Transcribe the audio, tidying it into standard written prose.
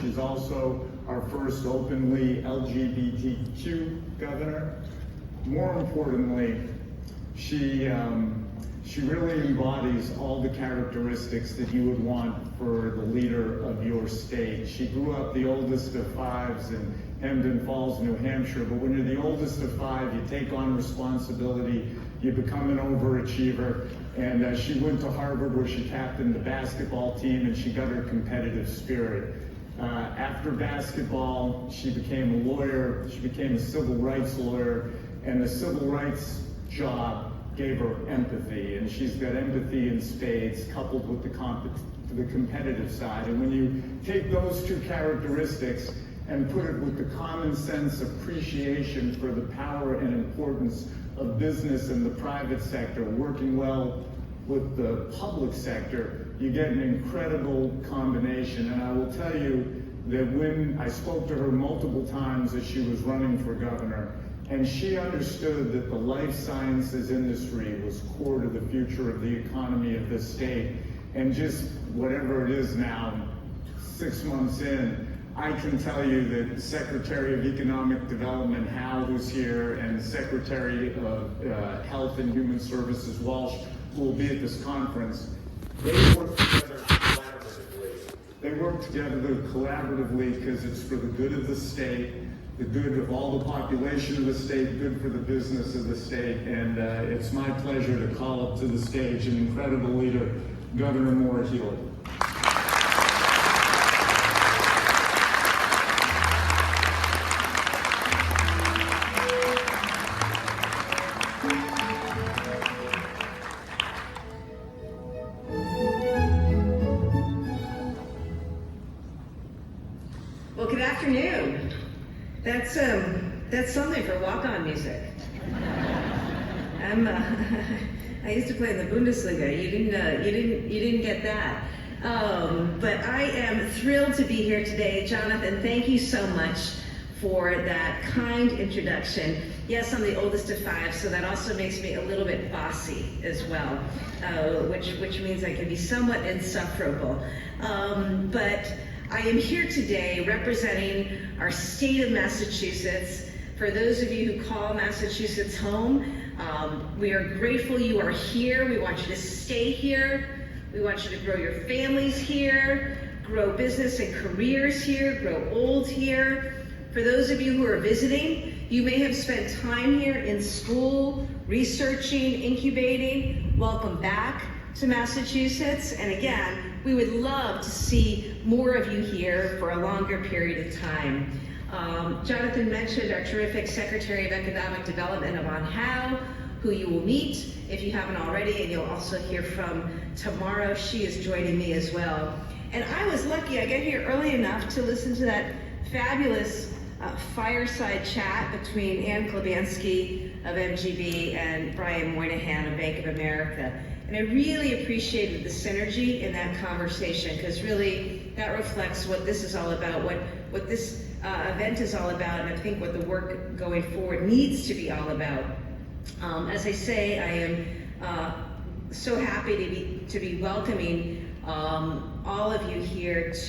She's also our first openly LGBTQ governor. More importantly, she really embodies all the characteristics that you would want for the leader of your state. She grew up the oldest of fives in Hampden Falls, New Hampshire, but when you're the oldest of five, you take on responsibility, you become an overachiever, and she went to Harvard where she captained the basketball team and she got her competitive spirit. After basketball, she became a lawyer, she became a civil rights lawyer, and the civil rights job gave her empathy, and she's got empathy in spades coupled with the competitive side. And when you take those two characteristics and put it with the common sense appreciation for the power and importance of business and the private sector working well with the public sector, you get an incredible combination. And I will tell you that when I spoke to her multiple times as she was running for governor, and she understood that the life sciences industry was core to the future of the economy of this state. And just whatever it is now, 6 months in, I can tell you that Secretary of Economic Development Hal, who's here, and Secretary of Health and Human Services Walsh, who will be at this conference, they work together collaboratively. They work together collaboratively because it's for the good of the state, the good of all the population of the state, good for the business of the state, and it's my pleasure to call up to the stage an incredible leader, Governor Maura Healey. Well, good afternoon. That's something for walk-on music. I used to play in the Bundesliga. You didn't get that. But I am thrilled to be here today. Jonathan, thank you so much for that kind introduction. Yes, I'm the oldest of five, so that also makes me a little bit bossy as well, which means I can be somewhat insufferable. But I am here today representing our state of Massachusetts. For those of you who call Massachusetts home, we are grateful you are here. We want you to stay here. We want you to grow your families here, grow business and careers here, grow old here. For those of you who are visiting, you may have spent time here in school, researching, incubating. Welcome back to Massachusetts. And again, we would love to see more of you here for a longer period of time. Jonathan mentioned our terrific Secretary of Economic Development, Yvonne Howe, who you will meet if you haven't already, and you'll also hear from tomorrow. She is joining me as well. And I was lucky, I got here early enough to listen to that fabulous fireside chat between Ann Klebanski of MGB and Brian Moynihan of Bank of America. And I really appreciated the synergy in that conversation, because really that reflects what this is all about, what this event is all about, and I think what the work going forward needs to be all about. As I say, I am so happy to be welcoming all of you here to